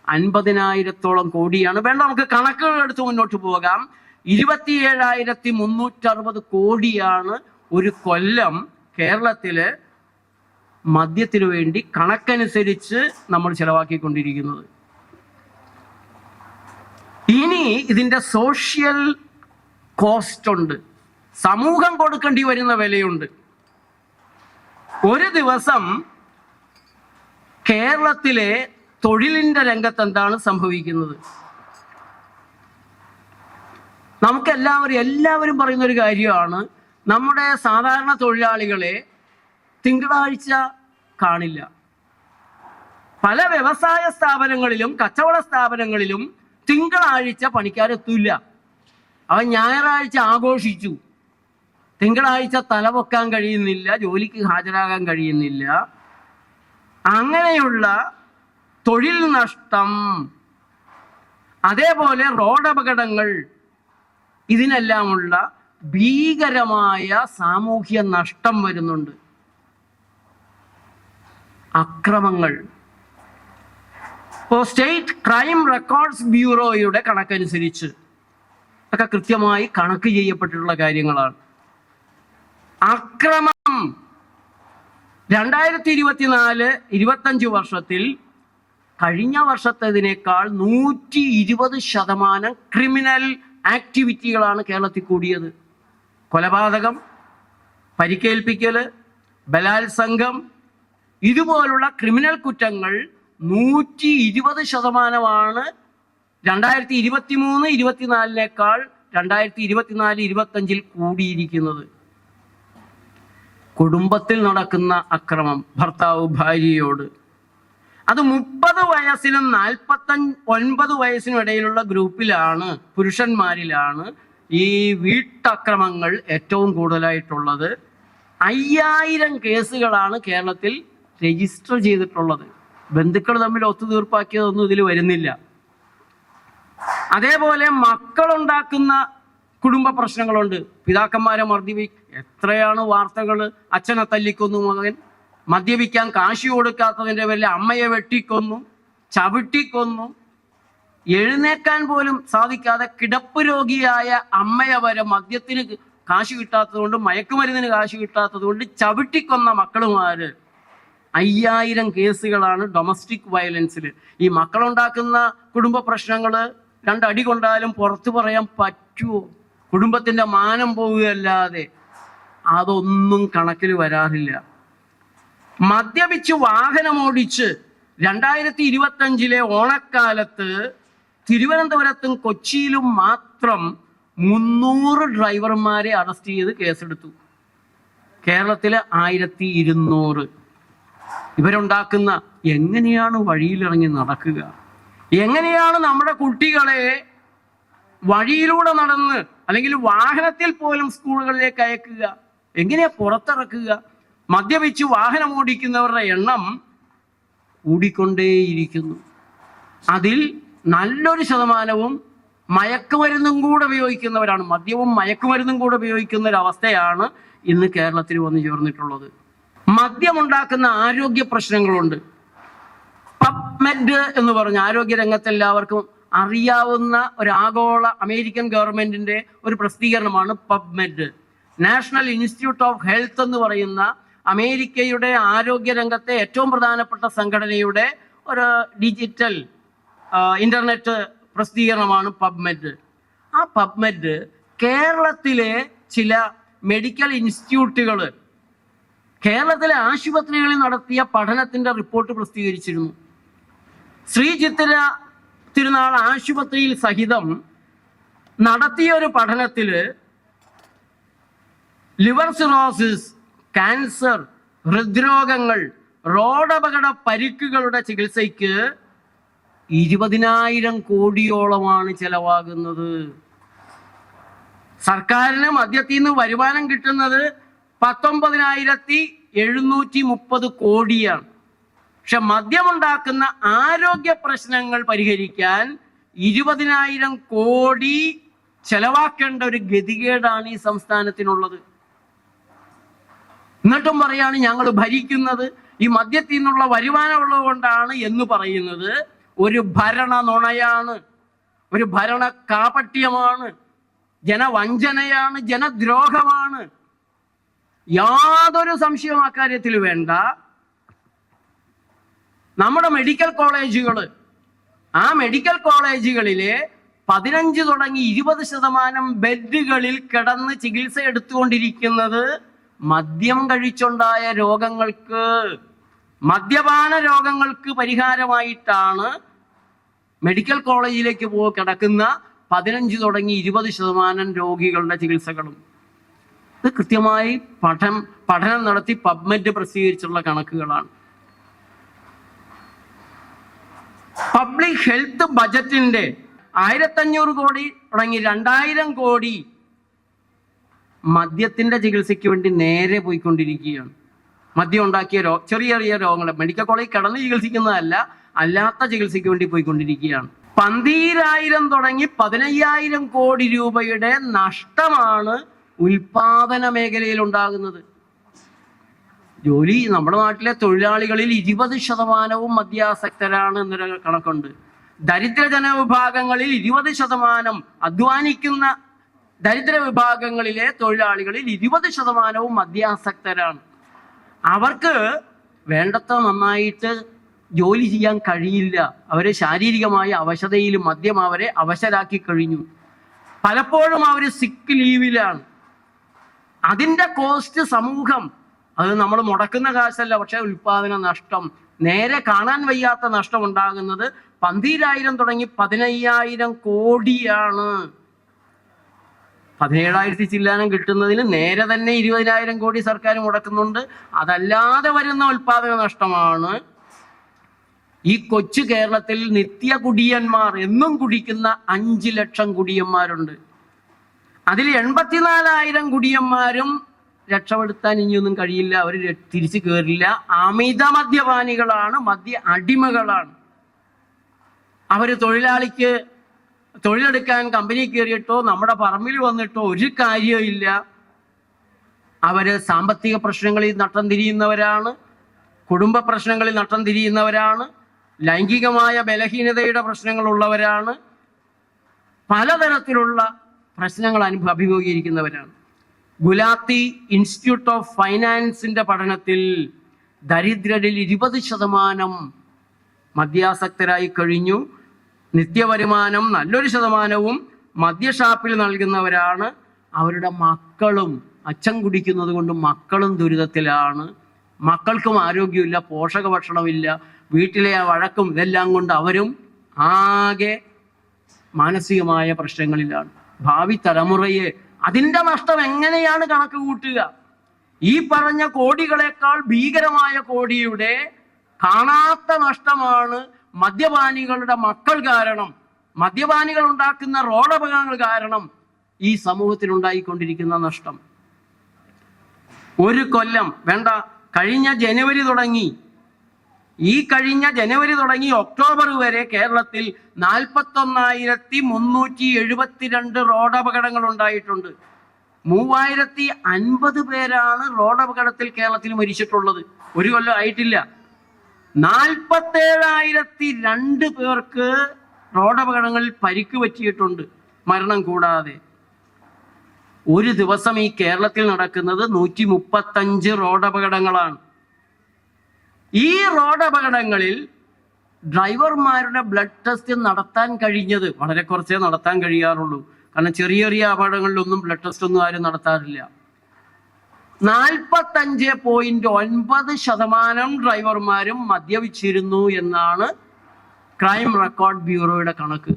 50,000-ഓളം കോടിയാണ്. വേണ്ട, നമുക്ക് കണക്കുകൾ എടുത്ത് മുന്നോട്ട് പോകാം. 27,360 കോടിയാണ് ഒരു കൊല്ലം കേരളത്തില് മദ്യത്തിനു വേണ്ടി കണക്കനുസരിച്ച് നമ്മൾ ചെലവാക്കിക്കൊണ്ടിരിക്കുന്നത്. ഇനി ഇതിൻ്റെ സോഷ്യൽ കോസ്റ്റ് ഉണ്ട്, സമൂഹം കൊടുക്കേണ്ടി വരുന്ന വിലയുണ്ട്. ഒരു ദിവസം കേരളത്തിലെ തൊഴിലിൻ്റെ രംഗത്ത് എന്താണ് സംഭവിക്കുന്നത്? എല്ലാവരും പറയുന്ന ഒരു കാര്യമാണ്, നമ്മുടെ സാധാരണ തൊഴിലാളികളെ തിങ്കളാഴ്ച കാണില്ല. പല വ്യവസായ സ്ഥാപനങ്ങളിലും കച്ചവട സ്ഥാപനങ്ങളിലും തിങ്കളാഴ്ച പണിക്കാരെത്തൂല്ല. അവൻ ഞായറാഴ്ച ആഘോഷിച്ചു, തിങ്കളാഴ്ച തലപൊക്കാൻ കഴിയുന്നില്ല, ജോലിക്ക് ഹാജരാകാൻ കഴിയുന്നില്ല. അങ്ങനെയുള്ള തൊഴിൽ നഷ്ടം, അതേപോലെ റോഡ് അപകടങ്ങൾ, ഇതിനെല്ലാമുള്ള ഭീകരമായ സാമൂഹ്യ നഷ്ടം വരുന്നുണ്ട്. അക്രമങ്ങൾ, ഇപ്പോൾ സ്റ്റേറ്റ് ക്രൈം റെക്കോർഡ്സ് ബ്യൂറോയുടെ കണക്കനുസരിച്ച് ഒക്കെ കൃത്യമായി കണക്ക് ചെയ്യപ്പെട്ടിട്ടുള്ള കാര്യങ്ങളാണ്. അക്രമം 2024-25 വർഷത്തിൽ കഴിഞ്ഞ വർഷത്തേതിനേക്കാൾ 120% ക്രിമിനൽ ആക്ടിവിറ്റികളാണ് കേരളത്തിൽ കൂടിയത്. കൊലപാതകം, പരിക്കേൽപ്പിക്കൽ, ബലാത്സംഗം, ഇതുപോലുള്ള ക്രിമിനൽ കുറ്റങ്ങൾ 120% 2023-24 2024-25 കൂടിയിരിക്കുന്നത്. കുടുംബത്തിൽ നടക്കുന്ന അക്രമം, ഭർത്താവ് ഭാര്യയോട്, അത് 30 വയസ്സിനും 49 വയസ്സിനും ഇടയിലുള്ള ഗ്രൂപ്പിലാണ്, പുരുഷന്മാരിലാണ് ഈ വീട്ടക്രമങ്ങൾ ഏറ്റവും കൂടുതലായിട്ടുള്ളത്. 5000 കേസുകളാണ് കേരളത്തിൽ രജിസ്റ്റർ ചെയ്തിട്ടുള്ളത്. ബന്ധുക്കൾ തമ്മിൽ ഒത്തുതീർപ്പാക്കിയതൊന്നും ഇതിൽ വരുന്നില്ല. അതേപോലെ മക്കളുണ്ടാക്കുന്ന കുടുംബ പ്രശ്നങ്ങളുണ്ട്. പിതാക്കന്മാരെ എത്രയാണ് വാർത്തകൾ? അച്ഛനെ തല്ലിക്കൊന്നു മകൻ, മദ്യപിക്കാൻ കാശ് കൊടുക്കാത്തതിൻ്റെ പേരിൽ അമ്മയെ വെട്ടിക്കൊന്നു, ചവിട്ടിക്കൊന്നു, എഴുന്നേക്കാൻ പോലും സാധിക്കാതെ കിടപ്പ് രോഗിയായ അമ്മയെ വരെ മദ്യത്തിന് കാശ് കിട്ടാത്തത് കൊണ്ട്, മയക്കുമരുന്നിന് കാശ് കിട്ടാത്തത് കൊണ്ട് ചവിട്ടിക്കൊന്ന മക്കളുമാര്. 5000 കേസുകളാണ് ഡൊമസ്റ്റിക് വയലൻസിൽ. ഈ മക്കളുണ്ടാക്കുന്ന കുടുംബ പ്രശ്നങ്ങൾ രണ്ടടി കൊണ്ടാലും പുറത്തു പറയാൻ പറ്റുമോ? കുടുംബത്തിൻ്റെ മാനം പോവുകയല്ലാതെ അതൊന്നും കണക്കിൽ വരാറില്ല. മദ്യപിച്ച് വാഹനമോടിച്ച് 2025 ഓണക്കാലത്ത് തിരുവനന്തപുരത്തും കൊച്ചിയിലും മാത്രം 300 ഡ്രൈവർമാരെ അറസ്റ്റ് ചെയ്ത് കേസെടുത്തു. കേരളത്തിൽ 1200. ഇവരുണ്ടാക്കുന്ന എങ്ങനെയാണ് വഴിയിലിറങ്ങി നടക്കുക? എങ്ങനെയാണ് നമ്മുടെ കുട്ടികളെ വഴിയിലൂടെ നടന്ന് അല്ലെങ്കിൽ വാഹനത്തിൽ പോലും സ്കൂളുകളിലേക്ക് അയക്കുക? എങ്ങനെയാ പുറത്തിറക്കുക? മദ്യപിച്ച് വാഹനം ഓടിക്കുന്നവരുടെ എണ്ണം കൂടിക്കൊണ്ടേയിരിക്കുന്നു. അതിൽ നല്ലൊരു ശതമാനവും മയക്കുമരുന്നും കൂടെ ഉപയോഗിക്കുന്നവരാണ്. മദ്യവും മയക്കുമരുന്നും കൂടെ ഉപയോഗിക്കുന്ന ഒരു അവസ്ഥയാണ് ഇന്ന് കേരളത്തിൽ വന്നു ചേർന്നിട്ടുള്ളത്. മദ്യമുണ്ടാക്കുന്ന ആരോഗ്യ പ്രശ്നങ്ങളുണ്ട്. പബ്മെഡ് എന്ന് പറഞ്ഞ ആരോഗ്യ രംഗത്ത് എല്ലാവർക്കും അറിയാവുന്ന ഒരു ആഗോള അമേരിക്കൻ ഗവൺമെന്റിന്റെ ഒരു പ്രസിദ്ധീകരണമാണ് PubMed. National Institute of Health എന്ന് പറയുന്ന അമേരിക്കയുടെ ആരോഗ്യ രംഗത്തെ ഏറ്റവും പ്രധാനപ്പെട്ട സംഘടനയുടെ ഒരു ഡിജിറ്റൽ ഇന്റർനെറ്റ് പ്രസിദ്ധീകരണമാണ് പബ്മെഡ്. ആ പബ്മെഡ് കേരളത്തിലെ ചില മെഡിക്കൽ ഇൻസ്റ്റിറ്റ്യൂട്ടുകൾ കേരളത്തിലെ ആശുപത്രികളിൽ നടത്തിയ പഠനത്തിന്റെ റിപ്പോർട്ട് പ്രസിദ്ധീകരിച്ചിരുന്നു. ശ്രീ ചിത്തിര തിരുനാൾ ആശുപത്രിയിൽ സഹിതം നടത്തിയ ഒരു പഠനത്തിൽ ലിവർ സിറോസിസ്, ക്യാൻസർ, ഹൃദ്രോഗങ്ങൾ, റോഡപകട പരിക്കുകളുടെ ചികിത്സയ്ക്ക് 20,000 കോടിയോളമാണ് ചെലവാകുന്നത്. സർക്കാരിന് മദ്യത്തിൽ നിന്ന് വരുമാനം കിട്ടുന്നത് 19,730 കോടിയാണ്. പക്ഷെ മദ്യമുണ്ടാക്കുന്ന ആരോഗ്യ പ്രശ്നങ്ങൾ പരിഹരിക്കാൻ 20,000 കോടി ചെലവാക്കേണ്ട ഒരു ഗതികേടാണ് ഈ സംസ്ഥാനത്തിനുള്ളത്. എന്നിട്ടും പറയാണ് ഞങ്ങൾ ഭരിക്കുന്നത് ഈ മദ്യത്തിൽ നിന്നുള്ള വരുമാനമുള്ളത് കൊണ്ടാണ് എന്ന് പറയുന്നത് ഒരു ഭരണ നുണയാണ്, ഒരു ഭരണ കാപട്യമാണ്, ജനവഞ്ചനയാണ്, ജനദ്രോഹമാണ്. യാതൊരു സംശയവും അക്കാര്യത്തിൽ വേണ്ട. നമ്മുടെ മെഡിക്കൽ കോളേജുകൾ, ആ മെഡിക്കൽ കോളേജുകളിലെ 15 തുടങ്ങി 20% ബെഡുകളിൽ കിടന്ന് ചികിത്സ എടുത്തുകൊണ്ടിരിക്കുന്നത് മദ്യം കഴിച്ചുണ്ടായ രോഗങ്ങൾക്ക്, മദ്യപാന രോഗങ്ങൾക്ക് പരിഹാരമായിട്ടാണ് മെഡിക്കൽ കോളേജിലേക്ക് കിടക്കുന്ന 15 തുടങ്ങി 20% രോഗികളുടെ ചികിത്സകളും. ഇത് കൃത്യമായി പഠനം നടത്തി പബ്മെഡ് പ്രസിദ്ധീകരിച്ചുള്ള കണക്കുകളാണ്. പബ്ലിക് ഹെൽത്ത് ബജറ്റിന്റെ 1,500 കോടി തുടങ്ങി 2,000 കോടി മദ്യത്തിന്റെ ചികിത്സയ്ക്ക് വേണ്ടി നേരെ പോയിക്കൊണ്ടിരിക്കുകയാണ്. മദ്യം ഉണ്ടാക്കിയ ചെറിയ ചെറിയ രോഗങ്ങൾ മെഡിക്കൽ കോളേജിൽ കിടന്ന് ചികിത്സിക്കുന്നതല്ല, അല്ലാത്ത ചികിത്സയ്ക്ക് വേണ്ടി പോയിക്കൊണ്ടിരിക്കുകയാണ്. 12,000 തുടങ്ങി 15,000 കോടി രൂപയുടെ നഷ്ടമാണ് ഉൽപാദന മേഖലയിൽ ഉണ്ടാകുന്നത്. ജോലി നമ്മുടെ നാട്ടിലെ തൊഴിലാളികളിൽ 20% മദ്യാസക്തരാണ് എന്നൊരു കണക്കുണ്ട്. ദരിദ്ര ജനവിഭാഗങ്ങളിൽ 20% അധ്വാനിക്കുന്ന ദരിദ്ര വിഭാഗങ്ങളിലെ തൊഴിലാളികളിൽ 20% മദ്യാസക്തരാണ്. അവർക്ക് വേണ്ടത്ര നന്നായിട്ട് ജോലി ചെയ്യാൻ കഴിയില്ല. അവരെ ശാരീരികമായ അവശതയിൽ മദ്യം അവരെ അവശരാക്കി കഴിഞ്ഞു. പലപ്പോഴും അവർ സിക്ക് ലീവിലാണ്. അതിൻ്റെ കോസ്റ്റ് സമൂഹം, അത് നമ്മൾ മുടക്കുന്ന കാശല്ല, പക്ഷെ ഉൽപാദന നഷ്ടം, നേരെ കാണാൻ വയ്യാത്ത നഷ്ടം ഉണ്ടാകുന്നത് 12,000 തുടങ്ങി 15,000 കോടിയാണ്. 17,000 ചില്ലാനം കിട്ടുന്നതിന് നേരെ തന്നെ 20,000 കോടി സർക്കാർ മുടക്കുന്നുണ്ട്. അതല്ലാതെ വരുന്ന ഉൽപാദന നഷ്ടമാണ്. ഈ കൊച്ചു കേരളത്തിൽ നിത്യ കുടിയന്മാർ, എന്നും കുടിക്കുന്ന 5 ലക്ഷം കുടിയന്മാരുണ്ട്. അതിൽ 84,000 കുടിയന്മാരും രക്ഷപ്പെടുത്താൻ ഇനിയൊന്നും കഴിയില്ല, അവർ തിരിച്ചു കയറില്ല. അമിത മദ്യപാനികളാണ്, മദ്യ അടിമകളാണ്. അവർ തൊഴിലാളിക്ക് തൊഴിലെടുക്കാൻ കമ്പനി കയറിയിട്ടോ നമ്മുടെ പറമ്പിൽ വന്നിട്ടോ ഒരു കാര്യമില്ല. അവര് സാമ്പത്തിക പ്രശ്നങ്ങളിൽ നട്ടം തിരിയുന്നവരാണ്, കുടുംബ പ്രശ്നങ്ങളിൽ നട്ടം തിരിയുന്നവരാണ്, ലൈംഗികമായ ബലഹീനതയുടെ പ്രശ്നങ്ങളുള്ളവരാണ്, പലതരത്തിലുള്ള പ്രശ്നങ്ങൾ അഭിമുഖീകരിക്കുന്നവരാണ്. ഗുലാത്തി ഇൻസ്റ്റിറ്റ്യൂട്ട് ഓഫ് ഫൈനാൻസിന്റെ പഠനത്തിൽ ദരിദ്രരിൽ 20% മദ്യാസക്തരായി കഴിഞ്ഞു. നിത്യവരുമാനം നല്ലൊരു ശതമാനവും മദ്യഷാപ്പിൽ നൽകുന്നവരാണ്. അവരുടെ മക്കളും, അച്ഛൻ കുടിക്കുന്നത് കൊണ്ട് മക്കളും ദുരിതത്തിലാണ്. മക്കൾക്കും ആരോഗ്യമില്ല, പോഷക ഭക്ഷണമില്ല, വീട്ടിലെ ആ വഴക്കും ഇതെല്ലാം കൊണ്ട് അവരും ആകെ മാനസികമായ പ്രശ്നങ്ങളിലാണ്. ഭാവി തലമുറയെ അതിൻ്റെ നഷ്ടം എങ്ങനെയാണ് കണക്ക് കൂട്ടുക? ഈ പറഞ്ഞ കോടികളെക്കാൾ ഭീകരമായ കോടിയുടെ കാണാത്ത നഷ്ടമാണ് മദ്യപാനികളുടെ മക്കൾ കാരണം, മദ്യപാനികൾ ഉണ്ടാക്കുന്ന റോഡപകടങ്ങൾ കാരണം ഈ സമൂഹത്തിൽ ഉണ്ടായിക്കൊണ്ടിരിക്കുന്ന നഷ്ടം. ഒരു കൊല്ലം വേണ്ട, കഴിഞ്ഞ ജനുവരി തുടങ്ങി ഒക്ടോബർ വരെ കേരളത്തിൽ 41,372 റോഡപകടങ്ങൾ ഉണ്ടായിട്ടുണ്ട്. 3,050 പേരാണ് റോഡപകടത്തിൽ കേരളത്തിൽ മരിച്ചിട്ടുള്ളത്. ഒരു കൊല്ലം ആയിട്ടില്ല. 47,002 പേർക്ക് റോഡപകടങ്ങളിൽ പരിക്ക് പറ്റിയിട്ടുണ്ട്, മരണം കൂടാതെ. ഒരു ദിവസം ഈ കേരളത്തിൽ നടക്കുന്നത് 135 റോഡപകടങ്ങളാണ്. ഈ റോഡപകടങ്ങളിൽ ഡ്രൈവർമാരുടെ ബ്ലഡ് ടെസ്റ്റ് നടത്താൻ കഴിഞ്ഞത് വളരെ കുറച്ചേ നടത്താൻ കഴിയാറുള്ളൂ. കാരണം ചെറിയ ചെറിയ അപകടങ്ങളിലൊന്നും ബ്ലഡ് ടെസ്റ്റ് ഒന്നും ആരും നടത്താറില്ല. 45.9% ഡ്രൈവർമാരും മദ്യപിച്ചിരുന്നു എന്നാണ് ക്രൈം റെക്കോർഡ് ബ്യൂറോയുടെ കണക്ക്.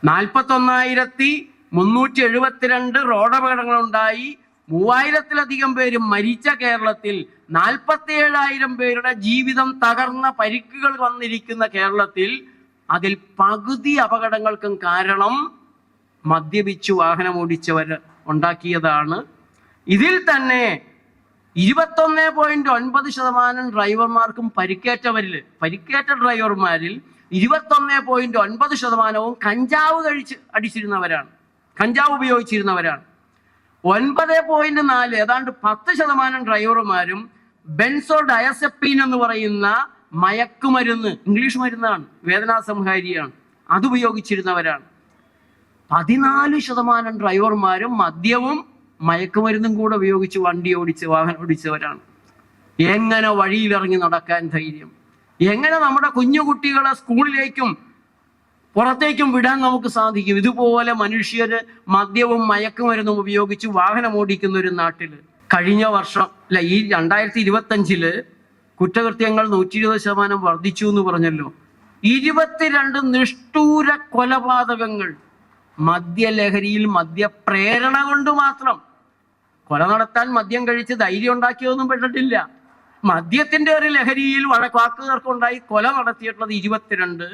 41,372 റോഡപകടങ്ങളുണ്ടായി. 3,000-ലധികം പേര് മരിച്ച കേരളത്തിൽ, 47,000 പേരുടെ ജീവിതം തകർന്ന പരിക്കുകൾ വന്നിരിക്കുന്ന കേരളത്തിൽ, അതിൽ പകുതി അപകടങ്ങൾക്കും കാരണം മദ്യപിച്ചു വാഹനം ഓടിച്ചവർ ഉണ്ടാക്കിയതാണ്. ഇതിൽ തന്നെ 21.9% ഡ്രൈവർമാർക്കും പരിക്കേറ്റ ഡ്രൈവർമാരിൽ 21.9% കഞ്ചാവ് കഞ്ചാവ് ഉപയോഗിച്ചിരുന്നവരാണ്. 9.4 ഏതാണ്ട് 10% ഡ്രൈവർമാരും ബെൻസോഡയസെപ്പീൻ എന്ന് പറയുന്ന മയക്കുമരുന്ന്, ഇംഗ്ലീഷ് മരുന്നാണ്, വേദനാസംഹാരിയാണ്, അതുപയോഗിച്ചിരുന്നവരാണ്. 14% ഡ്രൈവർമാരും മദ്യവും മയക്കുമരുന്നും കൂടെ ഉപയോഗിച്ച് വാഹനം ഓടിച്ചവരാണ്. എങ്ങനെ വഴിയിലിറങ്ങി നടക്കാൻ ധൈര്യം? എങ്ങനെ നമ്മുടെ കുഞ്ഞു കുട്ടികളെ സ്കൂളിലേക്കും പുറത്തേക്കും വിടാൻ നമുക്ക് സാധിക്കും? ഇതുപോലെ മനുഷ്യര് മദ്യവും മയക്കുമരുന്നും ഉപയോഗിച്ച് വാഹനം ഓടിക്കുന്ന ഒരു നാട്ടില് കഴിഞ്ഞ വർഷം ഈ 2025 കുറ്റകൃത്യങ്ങൾ 120% വർദ്ധിച്ചു എന്ന് പറഞ്ഞല്ലോ. 22 നിഷ്ഠൂര കൊലപാതകങ്ങൾ മദ്യലഹരിയിൽ, മദ്യപ്രേരണ കൊണ്ട് മാത്രം. കൊല നടത്താൻ മദ്യം കഴിച്ച് ധൈര്യം ഉണ്ടാക്കിയതൊന്നും പെട്ടിട്ടില്ല. മദ്യത്തിന്റെ ഒരു ലഹരിയിൽ വാക്കുകൾക്കുണ്ടായി കൊല നടത്തിയിട്ടുള്ളത് 22,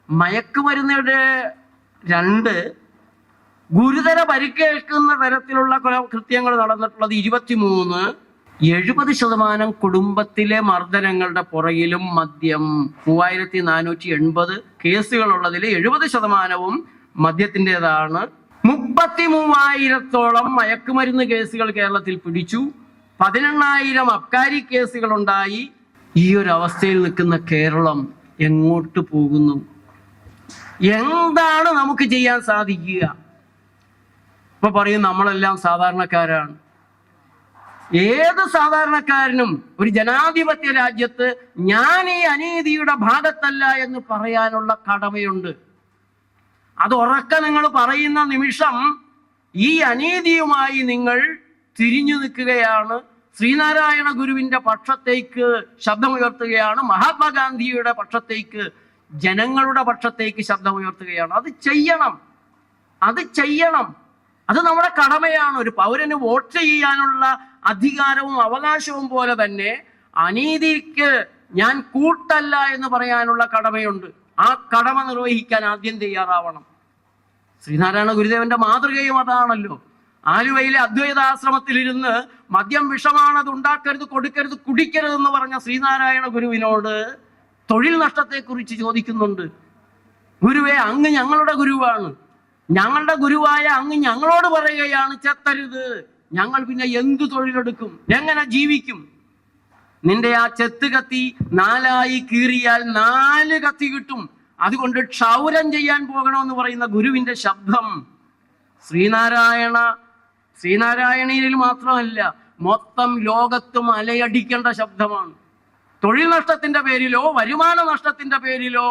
മയക്കുമരുന്നിയുടെ 2, ഗുരുതര പരിക്കേൽക്കുന്ന തരത്തിലുള്ള കൃത്യങ്ങൾ നടന്നിട്ടുള്ളത് 23. 70% കുടുംബത്തിലെ മർദ്ദനങ്ങളുടെ പുറകിലും മദ്യം. 3,480 കേസുകളുള്ളതിൽ 70% മദ്യത്തിൻ്റെതാണ്. 33,000-ഓളം മയക്കുമരുന്ന് കേസുകൾ കേരളത്തിൽ പിടിച്ചു. 18,000 അബ്കാരി കേസുകൾ ഉണ്ടായി. ഈ ഒരു അവസ്ഥയിൽ നിൽക്കുന്ന കേരളം എങ്ങോട്ട് പോകുന്നു? എന്താണ് നമുക്ക് ചെയ്യാൻ സാധിക്കുക? ഇപ്പൊ പറയും നമ്മളെല്ലാം സാധാരണക്കാരാണ്. ഏത് സാധാരണക്കാരനും ഒരു ജനാധിപത്യ രാജ്യത്ത് ഞാൻ ഈ അനീതിയുടെ ഭാഗത്തല്ല എന്ന് പറയാനുള്ള കടമയുണ്ട്. അത് ഉറക്കെ നിങ്ങൾ പറയുന്ന നിമിഷം ഈ അനീതിയുമായി നിങ്ങൾ തിരിഞ്ഞു നിൽക്കുകയാണ്, ശ്രീനാരായണ ഗുരുവിന്റെ പക്ഷത്തേക്ക് ശബ്ദമുയർത്തുകയാണ്, മഹാത്മാഗാന്ധിയുടെ പക്ഷത്തേക്ക്, ജനങ്ങളുടെ പക്ഷത്തേക്ക് ശബ്ദമുയർത്തുകയാണ്. അത് ചെയ്യണം. അത് നമ്മുടെ കടമയാണ്. ഒരു പൗരന് വോട്ട് ചെയ്യാനുള്ള അധികാരവും അവകാശവും പോലെ തന്നെ അനീതിക്ക് ഞാൻ കൂട്ടല്ല എന്ന് പറയാനുള്ള കടമയുണ്ട്. ആ കടമ നിർവഹിക്കാൻ ആദ്യം തയ്യാറാവണം. ശ്രീനാരായണ ഗുരുദേവന്റെ മാതൃകയും അതാണല്ലോ. ആലുവയിലെ അദ്വൈതാശ്രമത്തിലിരുന്ന് മദ്യം വിഷമാണ്, അത് ഉണ്ടാക്കരുത്, കൊടുക്കരുത്, കുടിക്കരുതെന്ന് പറഞ്ഞ ശ്രീനാരായണ ഗുരുവിനോട് തൊഴിൽ നഷ്ടത്തെക്കുറിച്ച് ചോദിക്കുന്നുണ്ട്. ഗുരുവേ, അങ്ങ് ഞങ്ങളുടെ ഗുരുവാണ്, ഞങ്ങളുടെ ഗുരുവായ അങ്ങ് ഞങ്ങളോട് പറയുകയാണ് ചെത്തരുത്, ഞങ്ങൾ പിന്നെ എന്ത് തൊഴിലെടുക്കും, എങ്ങനെ ജീവിക്കും? നിന്റെ ആ ചെത്ത് കത്തി 4 കീറിയാൽ 4 കത്തി കിട്ടും, അതുകൊണ്ട് ക്ഷൗരം ചെയ്യാൻ പോകണമെന്ന് പറയുന്ന ഗുരുവിന്റെ ശബ്ദം ശ്രീനാരായണീയനിൽ മാത്രമല്ല മൊത്തം ലോകത്തും അലയടിക്കേണ്ട ശബ്ദമാണ്. തൊഴിൽ നഷ്ടത്തിന്റെ പേരിലോ വരുമാന നഷ്ടത്തിന്റെ പേരിലോ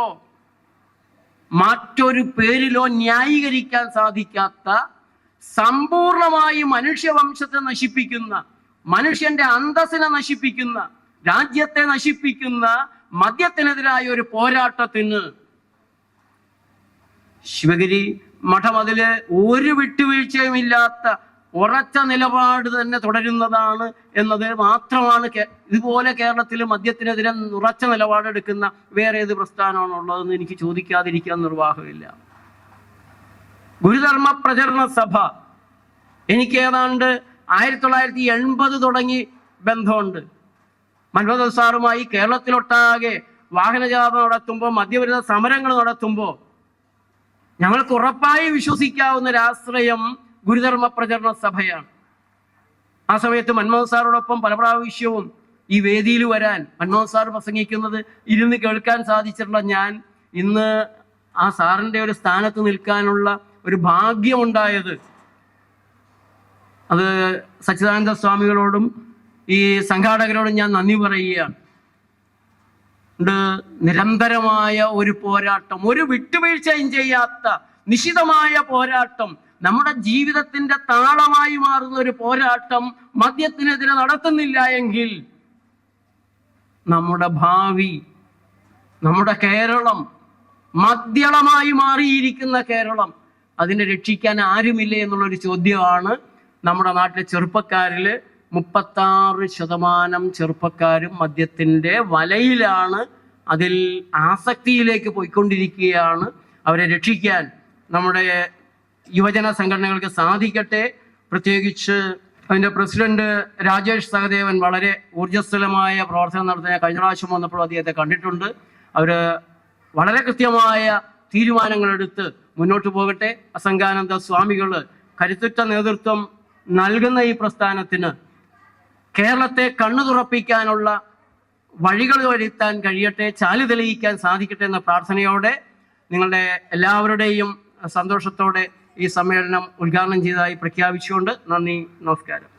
മറ്റൊരു പേരിലോ ന്യായീകരിക്കാൻ സാധിക്കാത്ത, സമ്പൂർണമായി മനുഷ്യവംശത്തെ നശിപ്പിക്കുന്ന, മനുഷ്യന്റെ അന്തസ്സിനെ നശിപ്പിക്കുന്ന, രാജ്യത്തെ നശിപ്പിക്കുന്ന മദ്യത്തിനെതിരായ ഒരു പോരാട്ടത്തിന് ശിവഗിരി മഠം അതില് ഒരു വിട്ടുവീഴ്ചയുമില്ലാത്ത ഉറച്ച നിലപാട് തന്നെ തുടരുന്നതാണ് എന്നത് മാത്രമാണ്. ഇതുപോലെ കേരളത്തിൽ മദ്യത്തിനെതിരെ ഉറച്ച നിലപാടെടുക്കുന്ന വേറെ ഏത് പ്രസ്ഥാനമാണുള്ളതെന്ന് എനിക്ക് ചോദിക്കാതിരിക്കാൻ നിർവാഹമില്ല. ഗുരുധർമ്മ പ്രചരണ സഭ എനിക്ക് ഏതാണ്ട് 1980 തുടങ്ങി ബന്ധമുണ്ട്. മൻമോഹൻ സാറുമായി കേരളത്തിലൊട്ടാകെ വാഹനജാഥ നടത്തുമ്പോൾ, മദ്യവിരുദ്ധ സമരങ്ങൾ നടത്തുമ്പോൾ ഞങ്ങൾക്ക് ഉറപ്പായി വിശ്വസിക്കാവുന്ന ഒരാശ്രയം ഗുരുധർമ്മ പ്രചരണ സഭയാണ്. ആ സമയത്ത് മൻമോഹൻ സാറോടൊപ്പം പല പ്രാവശ്യവും ഈ വേദിയിൽ വരാൻ, മൻമോഹൻ സാർ പ്രസംഗിക്കുന്നത് ഇരുന്ന് കേൾക്കാൻ സാധിച്ചിട്ടുള്ള ഞാൻ ഇന്ന് ആ സാറിൻ്റെ ഒരു സ്ഥാനത്ത് നിൽക്കാനുള്ള ഒരു ഭാഗ്യമുണ്ടായത് അത് സച്ചിദാനന്ദ സ്വാമികളോടും ഈ സംഘാടകരോടും ഞാൻ നന്ദി പറയുകയാണ്. നിരന്തരമായ ഒരു പോരാട്ടം, ഒരു വിട്ടുവീഴ്ചയും ചെയ്യാത്ത നിശിതമായ പോരാട്ടം, നമ്മുടെ ജീവിതത്തിന്റെ താളമായി മാറുന്ന ഒരു പോരാട്ടം മദ്യത്തിനെതിരെ നടത്തുന്നില്ല എങ്കിൽ നമ്മുടെ ഭാവി, നമ്മുടെ കേരളം, മദ്യളമായി മാറിയിരിക്കുന്ന കേരളം, അതിനെ രക്ഷിക്കാൻ ആരുമില്ലേ എന്നുള്ളൊരു ചോദ്യമാണ് നമ്മുടെ നാട്ടിലെ ചെറുപ്പക്കാരിൽ 36% ചെറുപ്പക്കാരും മദ്യത്തിൻ്റെ വലയിലാണ്, അതിൽ ആസക്തിയിലേക്ക് പോയിക്കൊണ്ടിരിക്കുകയാണ്. അവരെ രക്ഷിക്കാൻ നമ്മുടെ യുവജന സംഘടനകൾക്ക് സാധിക്കട്ടെ. പ്രത്യേകിച്ച് അതിൻ്റെ പ്രസിഡന്റ് രാജേഷ് സഹദേവൻ വളരെ ഊർജ്ജസ്വലമായ പ്രവർത്തനം നടത്തുന്ന കഴിഞ്ഞ പ്രാവശ്യം വന്നപ്പോൾ അദ്ദേഹത്തെ കണ്ടിട്ടുണ്ട്. അവർ വളരെ കൃത്യമായ തീരുമാനങ്ങളെടുത്ത് മുന്നോട്ട് പോകട്ടെ. അസംഗാനന്ദ സ്വാമികൾ കരുത്തുറ്റ നേതൃത്വം നൽകുന്ന ഈ പ്രസ്ഥാനത്തിന് കേരളത്തെ കണ്ണു തുറപ്പിക്കാനുള്ള വഴികൾ വരുത്താൻ കഴിയട്ടെ, ചാലു തെളിയിക്കാൻ സാധിക്കട്ടെ എന്ന പ്രാർത്ഥനയോടെ നിങ്ങളുടെ എല്ലാവരുടെയും സന്തോഷത്തോടെ ഈ സമ്മേളനം ഉദ്ഘാടനം ചെയ്തതായി പ്രഖ്യാപിച്ചുകൊണ്ട് നന്ദി, നമസ്കാരം.